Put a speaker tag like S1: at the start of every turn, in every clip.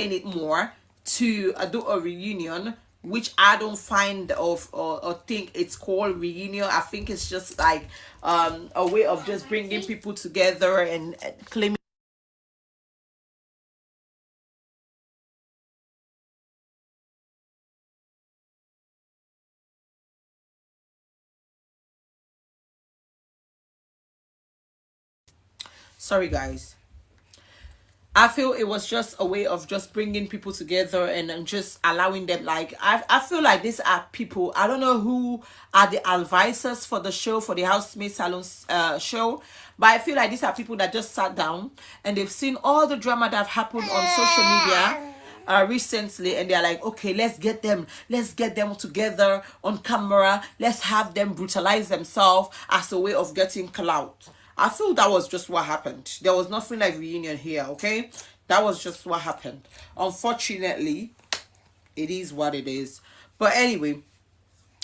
S1: it more to do a reunion, which I don't find of or think it's called reunion. I think it's just like a way of just bringing people together and claiming. Sorry, guys. I feel it was just a way of just bringing people together and just allowing them, like, I feel like these are people, I don't know who are the advisors for the show, for the Housemaid Salon show, but I feel like these are people that just sat down and they've seen all the drama that have happened on social media recently, and they're like, okay, let's get them together on camera, let's have them brutalize themselves as a way of getting clout. I feel that was just what happened. There was nothing like reunion here, okay? That was just what happened. Unfortunately, it is what it is. But anyway,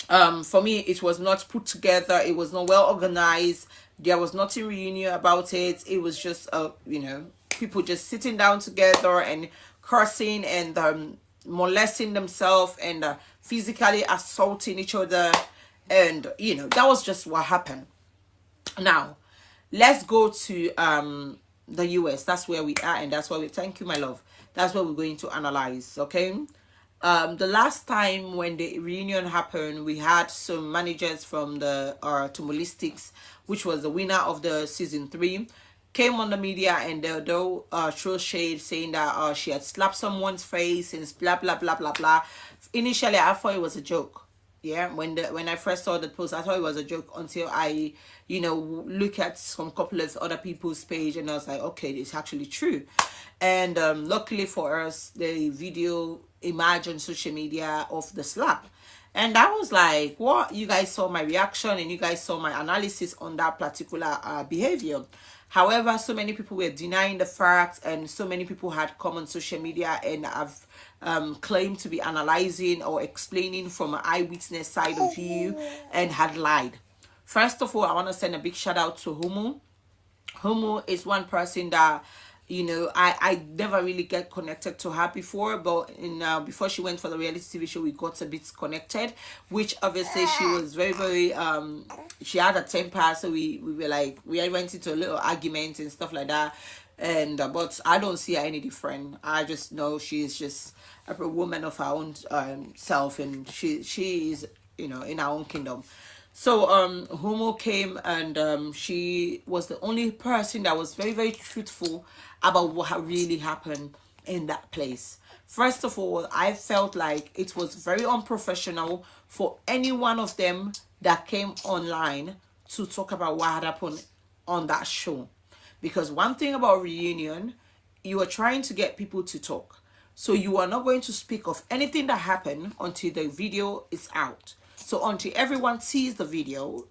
S1: for me, it was not put together. It was not well organized. There was nothing reunion about it. It was just, people just sitting down together and cursing and molesting themselves and physically assaulting each other. And, that was just what happened. Now, let's go to the US. That's where we are, and that's why we thank you, my love. That's what we're going to analyze, okay? The last time when the reunion happened, we had some managers from the Tumolistics, which was the winner of the season 3, came on the media and they'll throw shade, saying that she had slapped someone's face and blah blah blah blah blah. Initially, I thought it was a joke. Yeah, when I first saw the post, I thought it was a joke until I, look at some couple of other people's page, and I was like, okay, it's actually true. And luckily for us, the video emerged on social media of the slap. And I was like, what? You guys saw my reaction and you guys saw my analysis on that particular behavior. However, so many people were denying the facts, and so many people had come on social media and have claimed to be analyzing or explaining from an eyewitness side of view and had lied. First of all, I want to send a big shout out to Humu. Humu is one person that, I never really get connected to her before, but before she went for the reality TV show, we got a bit connected, which obviously she was very, very, she had a temper, so we were like, we went into a little argument and stuff like that, and but I don't see her any different. I just know she's just a woman of her own self, and she is, in her own kingdom. So Homo came, and she was the only person that was very, very truthful about what really happened in that place. First of all, I felt like it was very unprofessional for any one of them that came online to talk about what had happened on that show. Because one thing about reunion, you are trying to get people to talk. So you are not going to speak of anything that happened until the video is out. So until everyone sees the video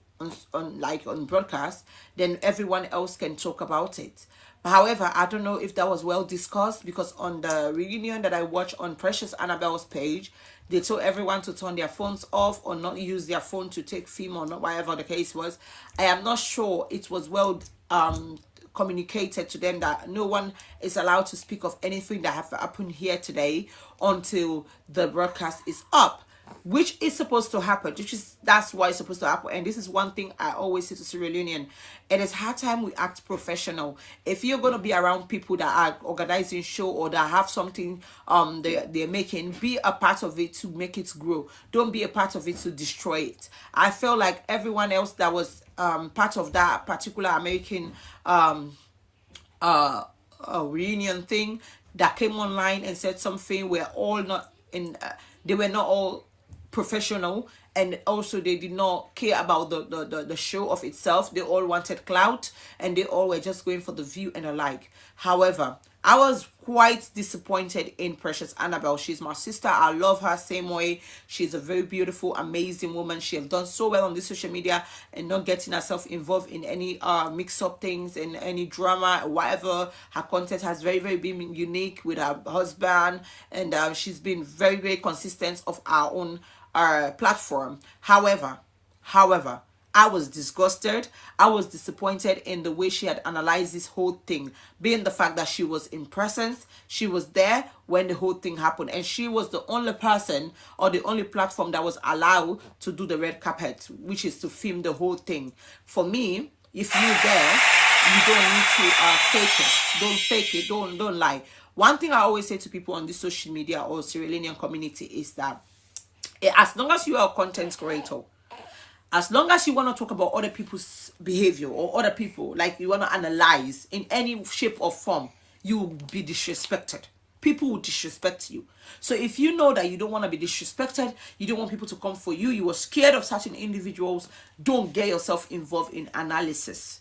S1: on broadcast, then everyone else can talk about it. But however, I don't know if that was well discussed, because on the reunion that I watched on Precious Annabelle's page, they told everyone to turn their phones off or not use their phone to take film or not, whatever the case was. I am not sure it was well communicated to them that no one is allowed to speak of anything that have happened here today until the broadcast is up, which is supposed to happen, that's why it's supposed to happen. And this is one thing I always say to Sierra Leonean: it is hard time we act professional. If you're going to be around people that are organizing show or that have something they're making, be a part of it to make it grow. Don't be a part of it to destroy it. I feel like everyone else that was part of that particular American reunion thing that came online and said something, we're all not in they were not all professional, and also they did not care about the show of itself. They all wanted clout, and they all were just going for the view and the like. However, I was quite disappointed in Precious Annabelle. She's my sister. I love her same way. She's a very beautiful, amazing woman. She has done so well on this social media and not getting herself involved in any mix-up things and any drama, whatever. Her content has very, very been unique with her husband, and she's been very, very consistent of our own platform. However, I was disgusted. I was disappointed in the way she had analyzed this whole thing, being the fact that she was in presence, she was there when the whole thing happened, and she was the only person or the only platform that was allowed to do the red carpet, which is to film the whole thing. For me, if you're there, you don't need to fake it. Don't fake it. Don't lie. One thing I always say to people on this social media or Sierra Leonean community is that as long as you are a content creator, as long as you want to talk about other people's behavior or other people, like you want to analyze in any shape or form, you will be disrespected. People will disrespect you. So if you know that you don't want to be disrespected, you don't want people to come for you, you are scared of certain individuals, don't get yourself involved in analysis.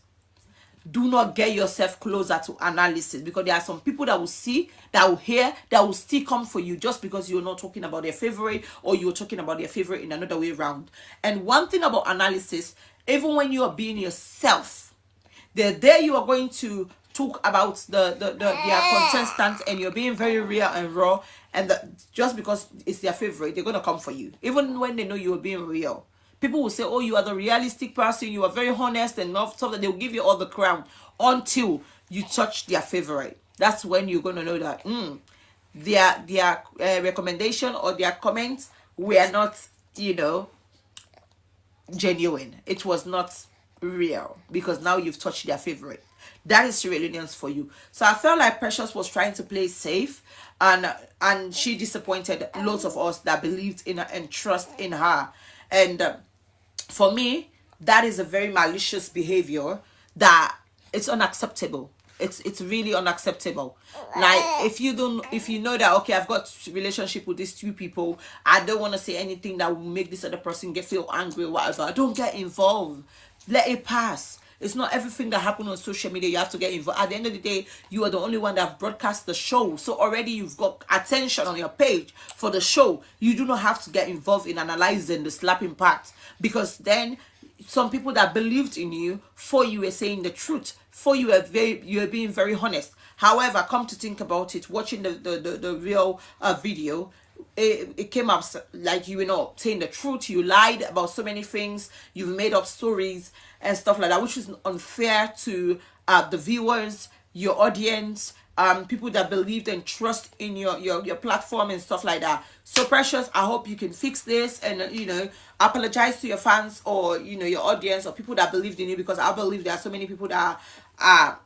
S1: Do not get yourself closer to analysis, because there are some people that will see, that will hear, that will still come for you just because you're not talking about their favorite, or you're talking about their favorite in another way around. And one thing about analysis, even when you are being yourself, there you are going to talk about their contestants, and you're being very real and raw, and just because it's their favorite, they're going to come for you even when they know you're being real. People will say, oh, you are the realistic person, you are very honest and stuff, that they will give you all the crown until you touch their favorite. That's when you're going to know that their recommendation or their comments were not, genuine. It was not real, because now you've touched their favorite. That is Sierra Leoneans for you. So I felt like Precious was trying to play safe, and she disappointed loads of us that believed in her and trust in her. And for me, that is a very malicious behavior that it's unacceptable. It's really unacceptable. Like, if you know that, okay, I've got a relationship with these two people, I don't want to say anything that will make this other person feel angry or whatever, don't get involved. Let it pass. It's not everything that happens on social media you have to get involved. At the end of the day, you are the only one that have broadcast the show. So already you've got attention on your page for the show. You do not have to get involved in analyzing the slapping part, because then some people that believed in you, for you were saying the truth, for you were being very honest. However, come to think about it, watching the real video, it came up like you were not saying the truth. You lied about so many things. You've made up stories and stuff like that, which is unfair to the viewers, your audience, people that believed and trust in your platform and stuff like that. So Precious, I hope you can fix this and apologize to your fans, or your audience, or people that believed in you, because I believe there are so many people that are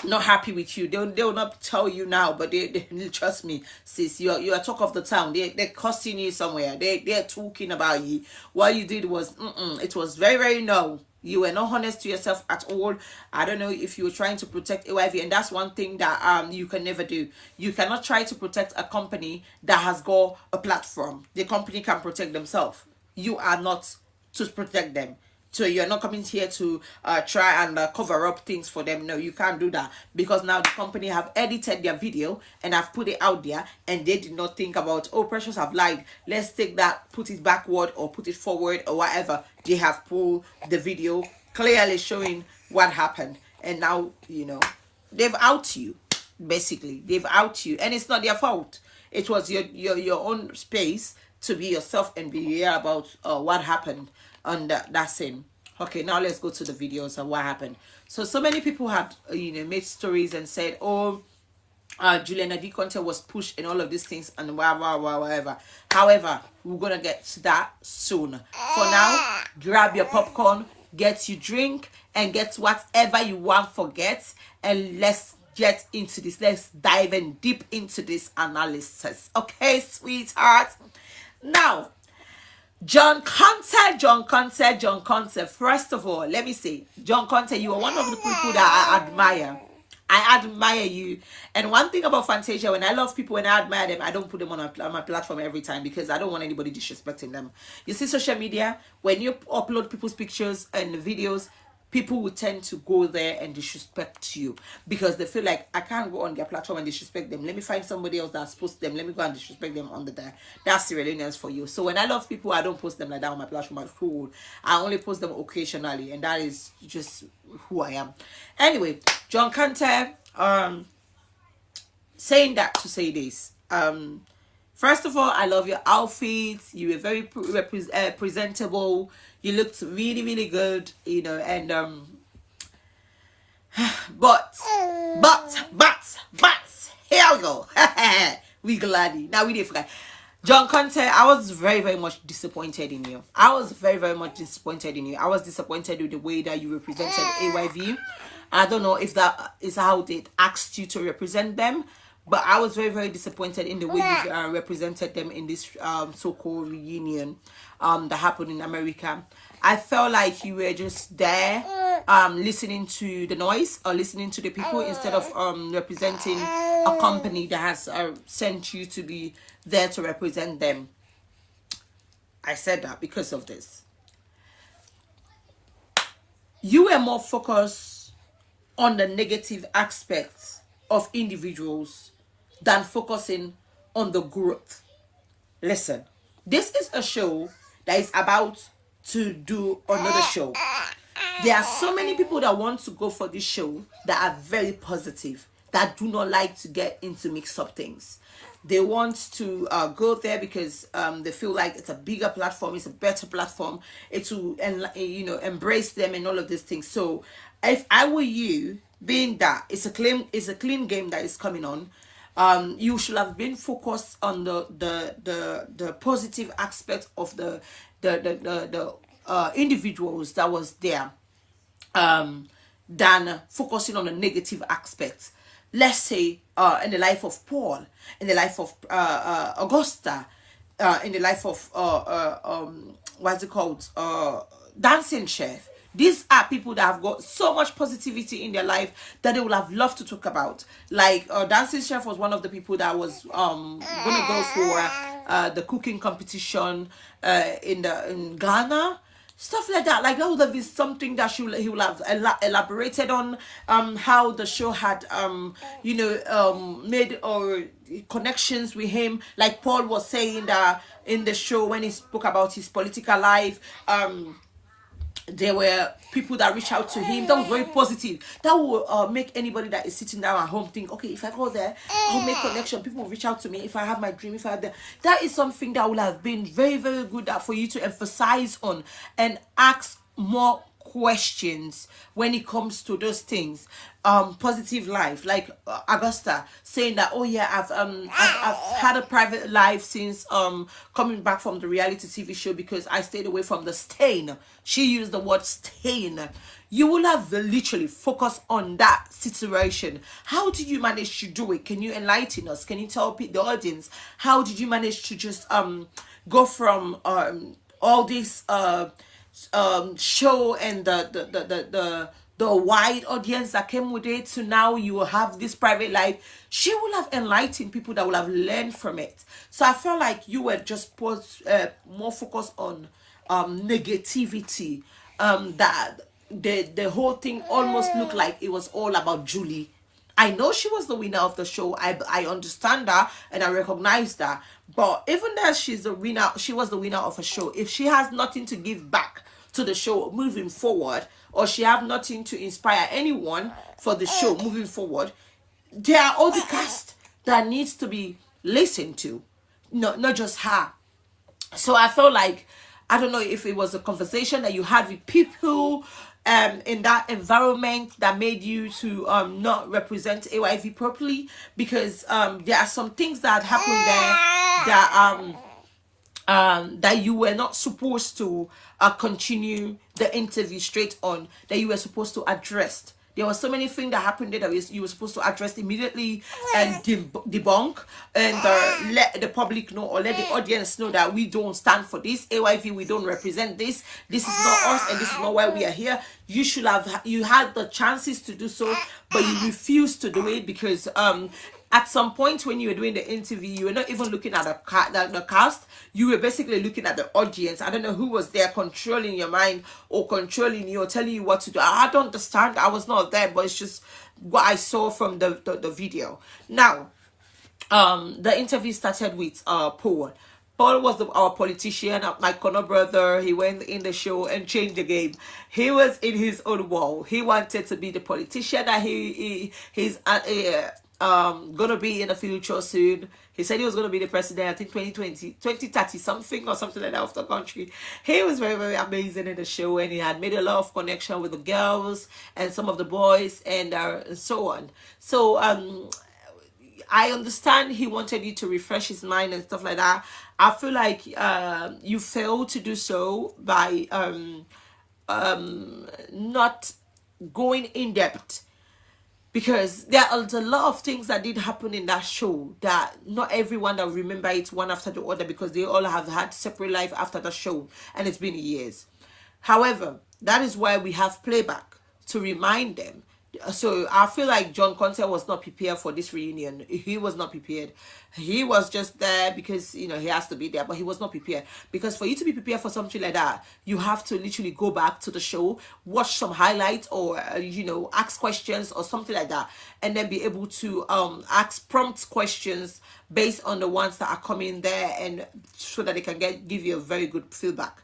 S1: not happy with you. They will not tell you now, but they trust me, sis, you're a talk of the town. They're cussing you somewhere. They're talking about you. What you did was it was very, very no. You were not honest to yourself at all. I don't know if you were trying to protect AYV, and that's one thing that you can never do. You cannot try to protect a company that has got a platform. The company can protect themselves. You are not to protect them. So you're not coming here to try and cover up things for them. No, you can't do that, because now the company have edited their video and have put it out there, and they did not think about, oh, Precious have lied, let's take that, put it backward or put it forward or whatever. They have pulled the video clearly showing what happened, and now they've out you. Basically, they've out you, and it's not their fault. It was your own space to be yourself and be real about what happened on that scene. Okay, now let's go to the videos of what happened. So many people had made stories and said, oh, Juliana D content was pushed and all of these things and whatever. However, we're gonna get to that soon. For now, grab your popcorn, get your drink, and get whatever you want. Forget, and let's get into this. Let's dive in deep into this analysis. Okay, sweetheart. Now, John Conte. First of all, let me say, John Conte, you are one of the people that I admire. I admire you. And one thing about Fantasia, when I love people, when I admire them, I don't put them on my platform every time, because I don't want anybody disrespecting them. You see, social media, when you upload people's pictures and videos, people will tend to go there and disrespect you, because they feel like, I can't go on their platform and disrespect them. Let me find somebody else that's post them. Let me go and disrespect them under there. That's Sierra Leoneans for you. So when I love people, I don't post them like that on my platform at all. I only post them occasionally, and that is just who I am. Anyway, John Conte, saying that to say this, First of all, I love your outfits. You were very presentable. You looked really, really good, you know. And but, here we go. We gladly now we did forget. John Conte, I was very, very much disappointed in you. I was very, very much disappointed in you. I was disappointed with the way that you represented AYV. I don't know if that is how they asked you to represent them, but I was very, very disappointed in the way you represented them in this so-called reunion that happened in America. I felt like you were just there listening to the noise or listening to the people instead of representing a company that has sent you to be there to represent them. I said that because of this. You were more focused on the negative aspects of individuals than focusing on the growth. Listen, this is a show that is about to do another show. There are so many people that want to go for this show that are very positive, that do not like to get into mix-up things. They want to go there because they feel like it's a bigger platform, it's a better platform, it will, you know, embrace them and all of these things. So if I were you, being that it's a clean game that is coming on, you should have been focused on the positive aspect of the individuals that was there, than focusing on the negative aspects. Let's say in the life of Paul, in the life of Augusta, in the life of what's it called, Dancing Chef. These are people that have got so much positivity in their life that they would have loved to talk about. Like Dancing Chef was one of the people that was gonna go for the cooking competition in Ghana. Stuff like that. Like that would have been something that he would have elaborated on how the show had you know, made or connections with him. Like Paul was saying that in the show when he spoke about his political life, there were people that reached out to him. That was very positive. That will make anybody that is sitting down at home think, okay, if I go there, I'll make connection. People will reach out to me if I have my dream, if I have that. That is something that would have been very, very good for you to emphasize on and ask more questions when it comes to those things. Positive life, like Augusta saying that, oh yeah, I've had a private life since coming back from the reality TV show because I stayed away from the stain. She used the word stain. You will have literally focused on that situation. How did you manage to do it? Can you enlighten us? Can you tell the audience how did you manage to just go from all this show and the wide audience that came with it to now you will have this private life? She will have enlightened people that will have learned from it. So I felt like you were just more focused on negativity, that the whole thing almost looked like it was all about Julie. I know she was the winner of the show. I understand that and I recognize that. But even though she's the winner, she was the winner of a show. If she has nothing to give back to the show moving forward, or she have nothing to inspire anyone for the show moving forward, there are all the cast that needs to be listened to, not just her. So I felt like, I don't know if it was a conversation that you had with people in that environment that made you to not represent AYV properly, because there are some things that happened there that that you were not supposed to continue the interview straight on, that you were supposed to address. There were so many things that happened there that you were supposed to address immediately and debunk and let the public know, or let the audience know that we don't stand for this. AYV, we don't represent this. This is not us and this is not why we are here. You should have, you had the chances to do so, but you refused to do it because at some point when you were doing the interview, you were not even looking at the cast. You were basically looking at the audience. I don't know who was there controlling your mind or controlling you or telling you what to do. I don't understand. I was not there, but it's just what I saw from the video. Now, the interview started with Paul. Paul was our politician, my Connor brother. He went in the show and changed the game. He was in his own world. He wanted to be the politician that he's gonna be in the future soon. He said he was gonna be the president, I think 2020, 2030 something or something like that of the country. He was very, very amazing in the show, and he had made a lot of connection with the girls and some of the boys, and so on. So I understand he wanted you to refresh his mind and stuff like that. I feel like you failed to do so by not going in depth, because there are a lot of things that did happen in that show that not everyone that remember it one after the other, because they all have had separate life after the show and it's been years. However, that is why we have playback to remind them. So I feel like John Conte was not prepared for this reunion. He was not prepared. He was just there because, you know, he has to be there, but he was not prepared. Because for you to be prepared for something like that, you have to literally go back to the show, watch some highlights, or you know, ask questions or something like that, and then be able to ask prompt questions based on the ones that are coming there, and so that they can give you a very good feedback.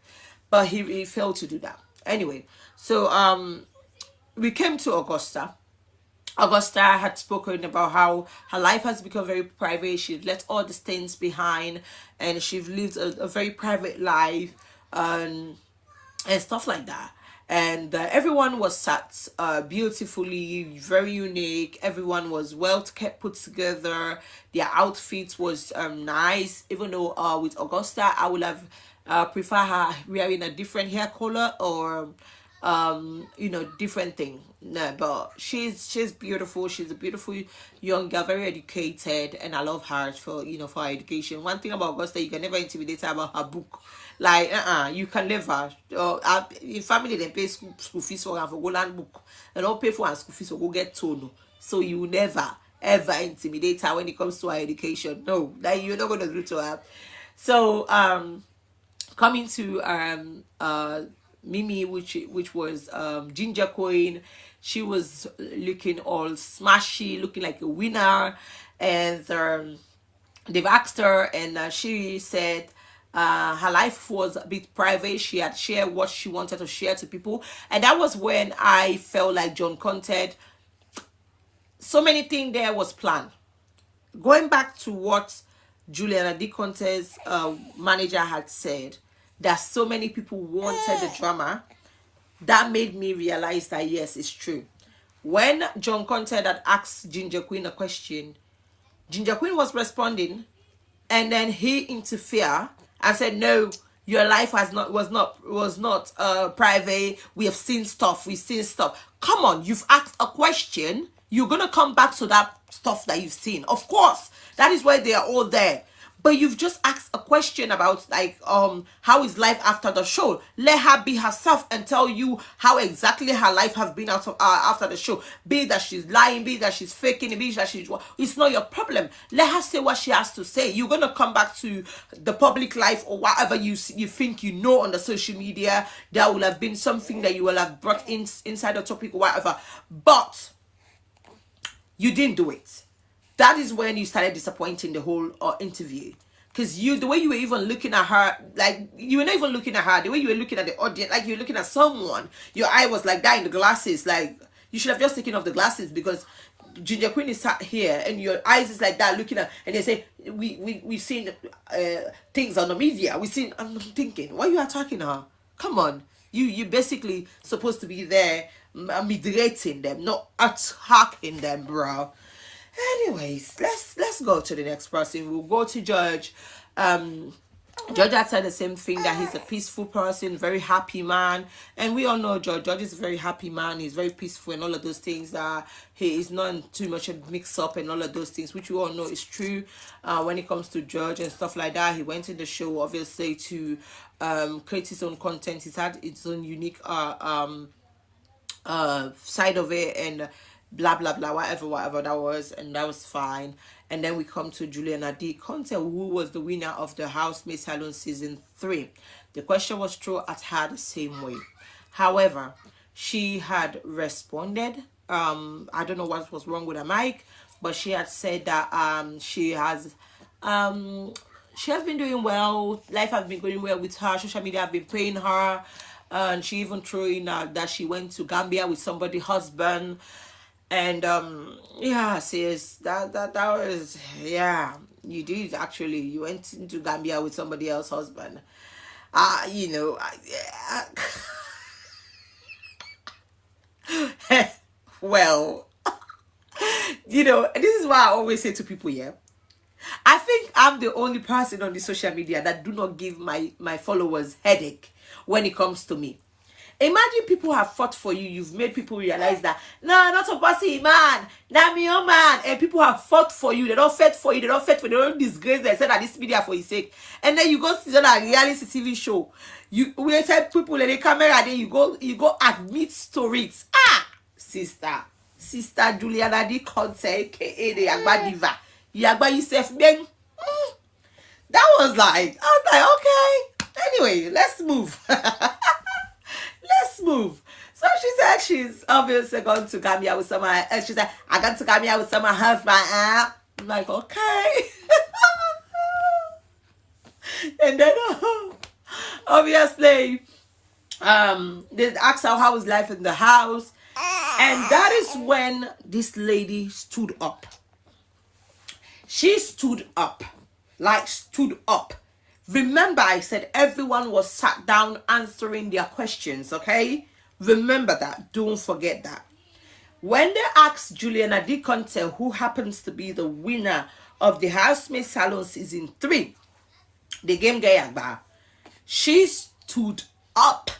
S1: But he failed to do that. Anyway, so we came to Augusta. Augusta had spoken about how her life has become very private. She'd left all the stains behind, and she's lived a very private life, and stuff like that. And everyone was sat beautifully, very unique. Everyone was well kept, put together. Their outfits was nice. Even though with Augusta, I would have prefer her wearing a different hair color, or you know, different thing. No, but she's beautiful. She's a beautiful young girl, very educated, and I love her for, you know, for her education. One thing about Augusta, you can never intimidate her about her book. Like you can never. In family, they pay school fees for her for go land book. They don't pay for her school fees for go get tono. So you will never ever intimidate her when it comes to her education. No, that you're not gonna do to her. So coming to Mimi, which was Ginger Coin. She was looking all smashy, looking like a winner, and they've asked her, and she said her life was a bit private. She had shared what she wanted to share to people, and that was when I felt like John Conted, so many things there was planned. Going back to what Juliana D. Conte's manager had said, that so many people wanted the drama, that made me realize that yes, it's true. When John Conte had asked Ginger Queen a question, Ginger Queen was responding, and then he interfered and said, no, your life was not private. We've seen stuff. Come on, you've asked a question, you're gonna come back to that stuff that you've seen. Of course, that is why they are all there. But you've just asked a question about, like, how is life after the show. Let her be herself and tell you how exactly her life has been after the show. Be it that she's lying, be it that she's faking, be it that she's... It's not your problem. Let her say what she has to say. You're going to come back to the public life or whatever you think you know on the social media. There will have been something that you will have brought inside the topic or whatever. But you didn't do it. That is when you started disappointing the whole interview. Because the way you were even looking at her, like, you were not even looking at her, the way you were looking at the audience, like you were looking at someone, your eye was like that in the glasses. Like, you should have just taken off the glasses, because Ginger Queen is sat here and your eyes is like that looking at, and they say, we've seen things on the media. I'm thinking, why are you attacking her? Come on. You basically supposed to be there mediating them, not attacking them, bro. Anyways, let's go to the next person. We'll go to George. George had said the same thing, that he's a peaceful person, very happy man, and we all know George. George is a very happy man. He's very peaceful and all of those things. That he is not too much a mix up and all of those things, which we all know is true. When it comes to George and stuff like that, he went in the show obviously to create his own content. He's had his own unique side of it, and blah blah blah, whatever that was, and that was fine. And then we come to Juliana D. Conte, who was the winner of the Housemaid Salon season 3. The question was thrown at her the same way. However, she had responded. I don't know what was wrong with her mic, but she had said that she has been doing well. Life has been going well with her. Social media have been paying her, and she even threw in that she went to Gambia with somebody's husband. And yeah, sis, that was, yeah, you did actually. You went into Gambia with somebody else's husband. You know, well, you know, this is why I always say to people, yeah, I think I'm the only person on the social media that do not give my followers headache when it comes to me. Imagine people have fought for you. You've made people realize that no, not a pussy man, not me, oh man. And people have fought for you. They don't fight for you. They don't fight for you. They don't disgrace themselves at this media for his sake. And then you go see on a reality TV show. We tell people in the camera. Then you go admit stories. Sister Juliana D. Conte, aka the Yagba Diva. Yagba Yusef Beng. That was like, I was like, okay. Anyway, let's move. Let's move. So she said she's obviously gone to Gambia with someone. And she said, I got to Gambia with someone husband. I'm like, okay. And then obviously they asked her how was life in the house. And that is when this lady stood up. She stood up. Like stood up. Remember, I said everyone was sat down answering their questions, okay? Remember that. Don't forget that. When they asked Juliana D. Conte, who happens to be the winner of the Housemaid Salon Season 3, the Game Gayagba, she stood up.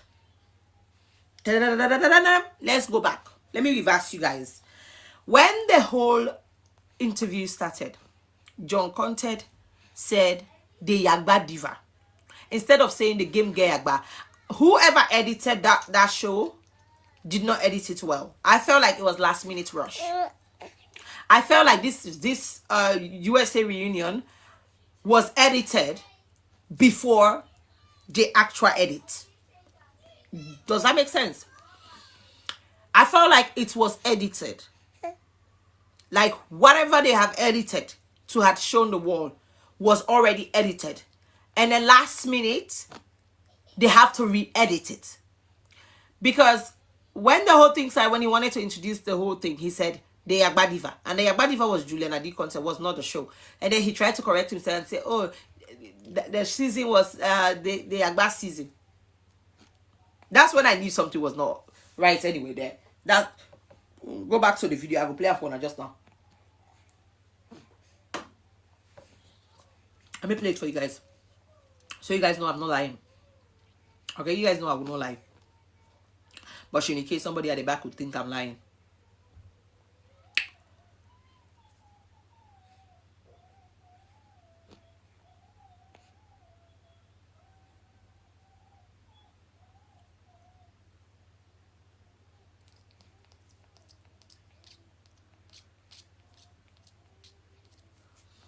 S1: Let's go back. Let me reverse you guys. When the whole interview started, John Conte said the Yagba Diva instead of saying the Game Gayagba. Whoever edited that show did not edit it well. I felt like it was last minute rush. I felt like this USA reunion was edited before the actual edit. Does that make sense? I felt like it was edited. Like whatever they have edited to had shown the wall was already edited. And then last minute, they have to re-edit it. Because when the whole thing started, when he wanted to introduce the whole thing, he said, the Yagba Diva. And the Yagba Diva was Juliana D. Conte, was not the show. And then he tried to correct himself and say, oh, the season was the Yagba season. That's when I knew something was not right anyway there. Go back to the video. I will play a phone just now. Let me play it for you guys. So you guys know I'm not lying. Okay, you guys know I will not lie. But in case somebody at the back would think I'm lying.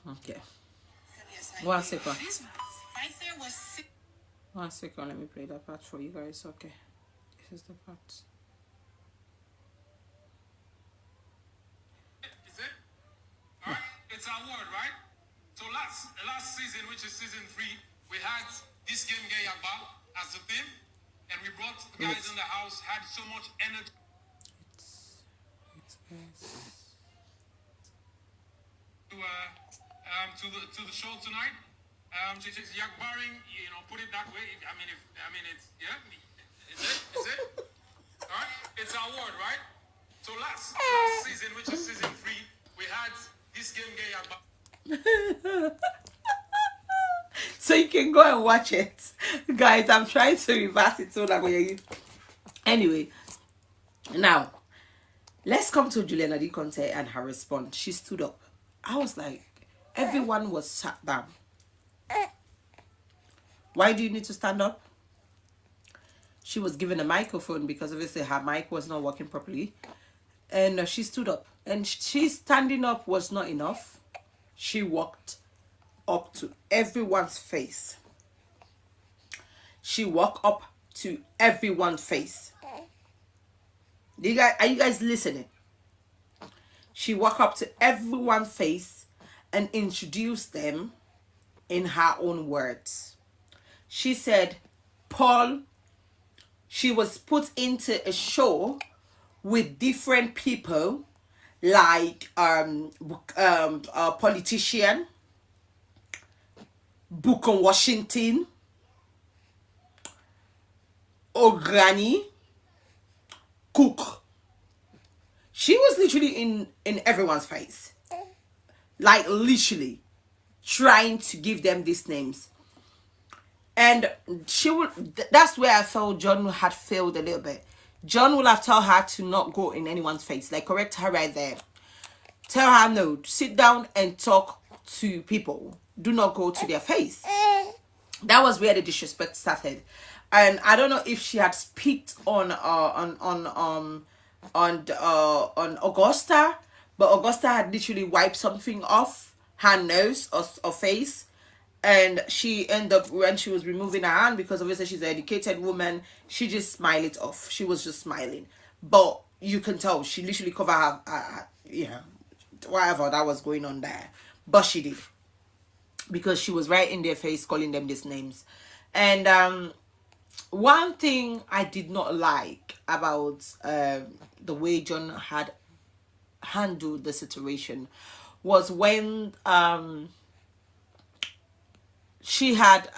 S1: Okay. 1 second. One second, let me play that part for you guys. Okay. This is the part.
S2: Is it? Alright, it's our word, right? So last season, which is season 3, we had this game Gayaba as the theme, and we brought the guys in the house, had so much energy. To the show tonight. Just Yakbaring, you know, put it that way. It's yeah. Is it? All right, it's our word, right? So last season, which is season 3, we had this game Yakba.
S1: So you can go and watch it, guys. I'm trying to reverse it so that way. Anyway, now let's come to Juliana D. Conte and her response. She stood up. I was like, everyone was sat down. Why do you need to stand up? She was given a microphone because obviously her mic was not working properly. And she stood up. And she standing up was not enough. She walked up to everyone's face. She walked up to everyone's face. Are you guys listening? She walked up to everyone's face and introduced them in her own words. She said, Paul, she was put into a show with different people like a politician, Booker Washington, Ograni, Cook. She was literally in everyone's face, like literally trying to give them these names. And she would, that's where I felt John had failed a little bit. John would have told her to not go in anyone's face, like correct her right there. Tell her no, sit down and talk to people. Do not go to their face. That was where the disrespect started. And I don't know if she had speaked on Augusta, but Augusta had literally wiped something off her nose or face, and she ended up, when she was removing her hand, because obviously she's an educated woman, she just smiled it off. She was just smiling, but you can tell she literally covered her whatever that was going on there, but she did, because she was right in their face calling them these names. And one thing I did not like about the way John had handled the situation was when she had